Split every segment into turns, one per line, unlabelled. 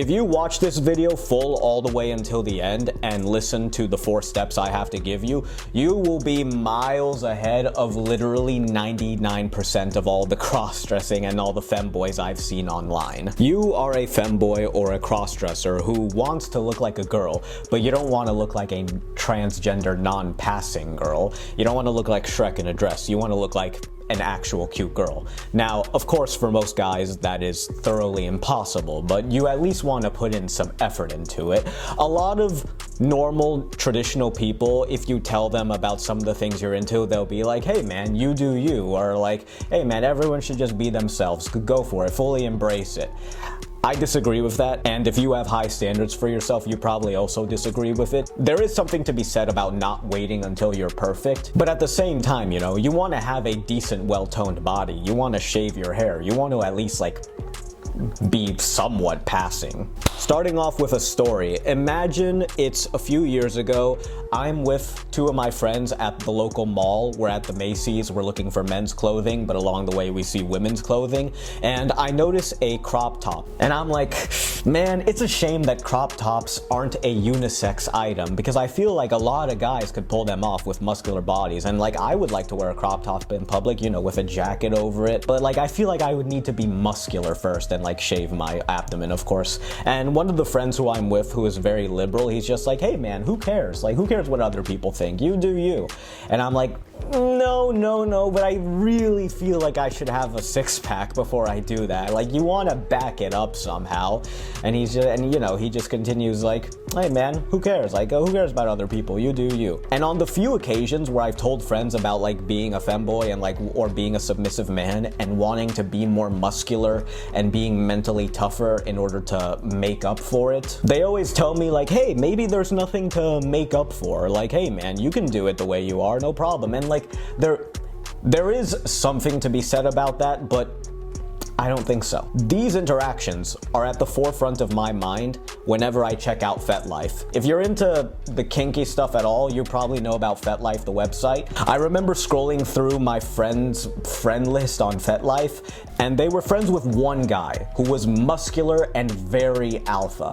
If you watch this video full all the way until the end and listen to the 4 steps I have to give you, you will be miles ahead of literally 99% of all the cross-dressing and all the femboys I've seen online. You are a femboy or a cross-dresser who wants to look like a girl, but you don't want to look like a transgender non-passing girl. You don't want to look like Shrek in a dress. You want to look like an actual cute girl. Now, of course, for most guys, that is thoroughly impossible, but you at least want to put in some effort into it. A lot of normal, traditional people, if you tell them about some of the things you're into, they'll be like, hey man, you do you, or like, hey man, everyone should just be themselves, go for it, fully embrace it. I disagree with that, and if you have high standards for yourself, you probably also disagree with it. There is something to be said about not waiting until you're perfect, but at the same time, you know, you want to have a decent, well-toned body. You want to shave your hair. You want to at least, like, be somewhat passing. Starting off with a story. Imagine it's a few years ago. I'm with 2 of my friends at the local mall. We're at the Macy's. We're looking for men's clothing, but along the way we see women's clothing. And I notice a crop top. And I'm like, man, it's a shame that crop tops aren't a unisex item, because I feel like a lot of guys could pull them off with muscular bodies. And like, I would like to wear a crop top in public, you know, with a jacket over it. But like, I feel like I would need to be muscular first and like shave my abdomen, of course. And one of the friends who I'm with, who is very liberal, he's just like, hey man, who cares? Like, who cares what other people think? You do you. And I'm like, no, but I really feel like I should have a 6-pack before I do that. Like, you want to back it up somehow. And he's just, and you know, he just continues like, hey man, who cares? Like, who cares about other people? You do you. And on the few occasions where I've told friends about like being a femboy and like, or being a submissive man and wanting to be more muscular and being mentally tougher in order to make up for it, they always tell me like, hey, maybe there's nothing to make up for. Like, hey man, you can do it the way you are, no problem. And like, there is something to be said about that, but I don't think so. These interactions are at the forefront of my mind whenever I check out FetLife. If you're into the kinky stuff at all, you probably know about FetLife, the website. I remember scrolling through my friends' friend list on FetLife, and they were friends with one guy who was muscular and very alpha.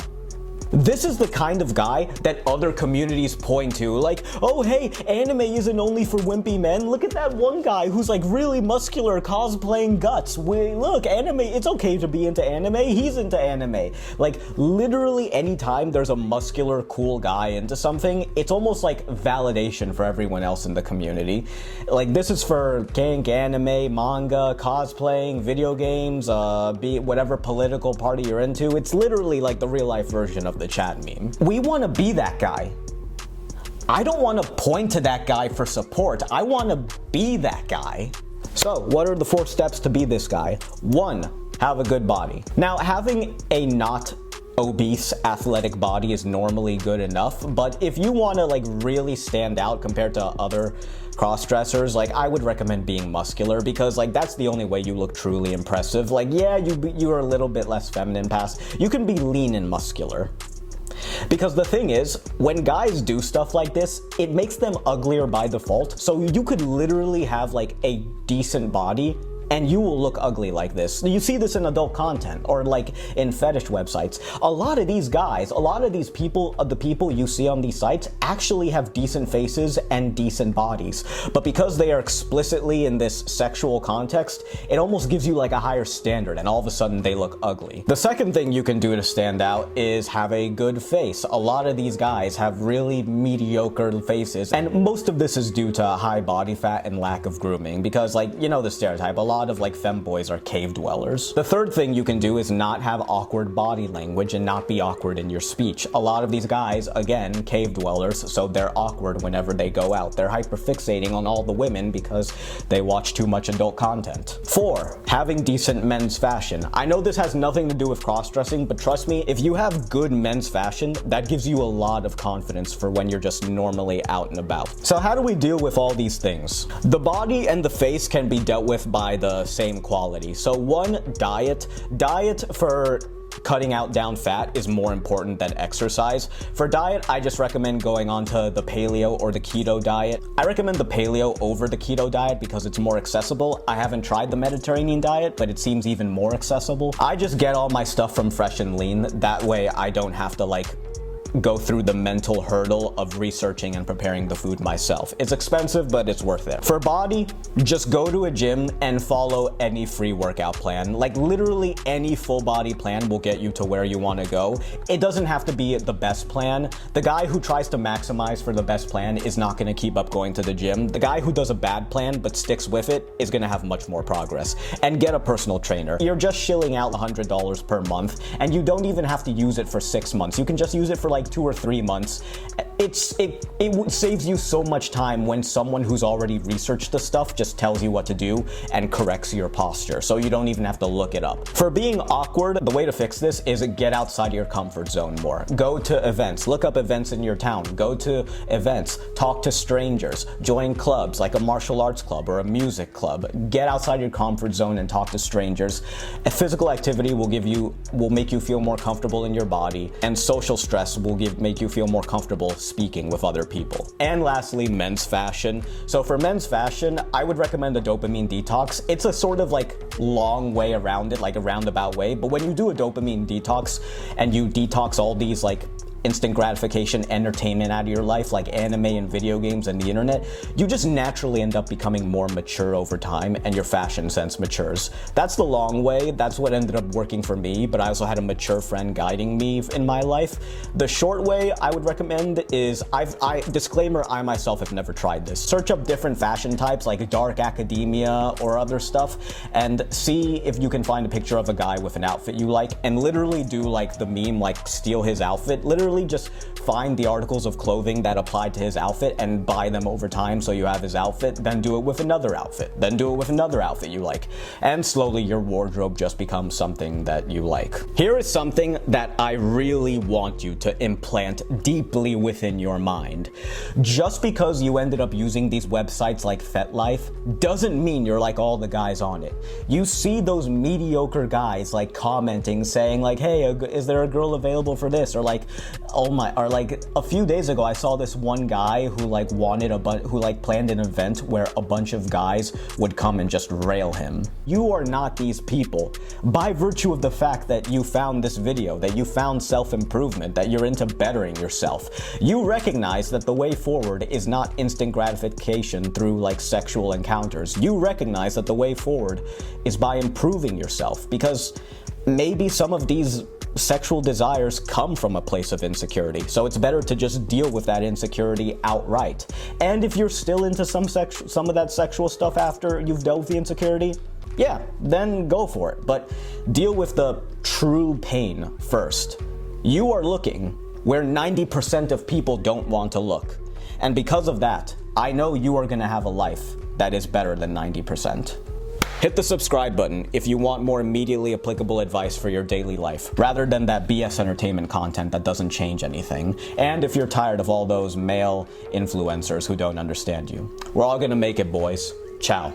This is the kind of guy that other communities point to, like, oh hey, anime isn't only for wimpy men. Look at that one guy who's like really muscular cosplaying guts. Look, anime, it's okay to be into anime, he's into anime. Like, literally anytime there's a muscular cool guy into something, it's almost like validation for everyone else in the community. Like, this is for kink, anime, manga, cosplaying, video games, be whatever political party you're into. It's literally like the real life version of the chat meme. We want to be that guy. I don't want to point to that guy for support. I want to be that guy. So, what are the 4 steps to be this guy? 1, have a good body. Now, having a not obese athletic body is normally good enough, but if you want to like really stand out compared to other cross-dressers, like, I would recommend being muscular, because like that's the only way you look truly impressive. Like, yeah, you're a little bit less feminine past. You can be lean and muscular. Because the thing is, when guys do stuff like this, it makes them uglier by default. So you could literally have like a decent body and you will look ugly like this. You see this in adult content or like in fetish websites. A lot of these guys, a lot of these people, the people you see on these sites actually have decent faces and decent bodies. But because they are explicitly in this sexual context, it almost gives you like a higher standard and all of a sudden they look ugly. The second thing you can do to stand out is have a good face. A lot of these guys have really mediocre faces, and most of this is due to high body fat and lack of grooming, because like, you know the stereotype, a lot of like femboys are cave dwellers. The third thing you can do is not have awkward body language and not be awkward in your speech. A lot of these guys, again, cave dwellers, so they're awkward whenever they go out. They're hyperfixating on all the women because they watch too much adult content. 4, having decent men's fashion. I know this has nothing to do with cross-dressing, but trust me, if you have good men's fashion, that gives you a lot of confidence for when you're just normally out and about. So how do we deal with all these things? The body and the face can be dealt with by the same quality. So 1, diet. Diet for cutting out down fat is more important than exercise. For diet, I just recommend going onto the paleo or the keto diet. I recommend the paleo over the keto diet because it's more accessible. I haven't tried the Mediterranean diet, but it seems even more accessible. I just get all my stuff from Fresh and Lean. That way I don't have to like go through the mental hurdle of researching and preparing the food myself. It's expensive, but it's worth it. For body, just go to a gym and follow any free workout plan. Like literally any full body plan will get you to where you want to go. It doesn't have to be the best plan. The guy who tries to maximize for the best plan is not going to keep up going to the gym. The guy who does a bad plan but sticks with it is going to have much more progress. And get a personal trainer. You're just shilling out $100 per month, and you don't even have to use it for 6 months. You can just use it for like 2 or 3 months. It saves you so much time when someone who's already researched the stuff just tells you what to do and corrects your posture, so you don't even have to look it up. For being awkward, the way to fix this is get outside your comfort zone more. Go to events, look up events in your town, go to events, talk to strangers, join clubs like a martial arts club or a music club. Get outside your comfort zone and talk to strangers. A physical activity will make you feel more comfortable in your body, and social stress will make you feel more comfortable speaking with other people. And lastly, men's fashion. So for men's fashion, I would recommend a dopamine detox. It's a sort of like long way around it, like a roundabout way, but when you do a dopamine detox and you detox all these like instant gratification entertainment out of your life, like anime and video games and the internet, you just naturally end up becoming more mature over time, and your fashion sense matures. That's the long way. That's what ended up working for me, but I also had a mature friend guiding me in my life. The short way I would recommend is, disclaimer, I myself have never tried this. Search up different fashion types like dark academia or other stuff and see if you can find a picture of a guy with an outfit you like, and literally do like the meme, like steal his outfit. Literally just find the articles of clothing that apply to his outfit and buy them over time so you have his outfit, then do it with another outfit, then do it with another outfit you like, and slowly your wardrobe just becomes something that you like. Here is something that I really want you to implant deeply within your mind. Just because you ended up using these websites like FetLife doesn't mean you're like all the guys on it. You see those mediocre guys like commenting saying like, hey, is there a girl available for this? Or like, oh my, or like a few days ago I saw this one guy who like planned an event where a bunch of guys would come and just rail him. You are not these people. By virtue of the fact that you found this video, that you found self-improvement, that you're into bettering yourself, you recognize that the way forward is not instant gratification through like sexual encounters. You recognize that the way forward is by improving yourself, because maybe some of these sexual desires come from a place of insecurity, so it's better to just deal with that insecurity outright. And if you're still into some of that sexual stuff after you've dealt with the insecurity, yeah, then go for it. But deal with the true pain first. You are looking where 90% of people don't want to look. And because of that, I know you are going to have a life that is better than 90%. Hit the subscribe button if you want more immediately applicable advice for your daily life, rather than that BS entertainment content that doesn't change anything. And if you're tired of all those male influencers who don't understand you. We're all gonna make it, boys. Ciao.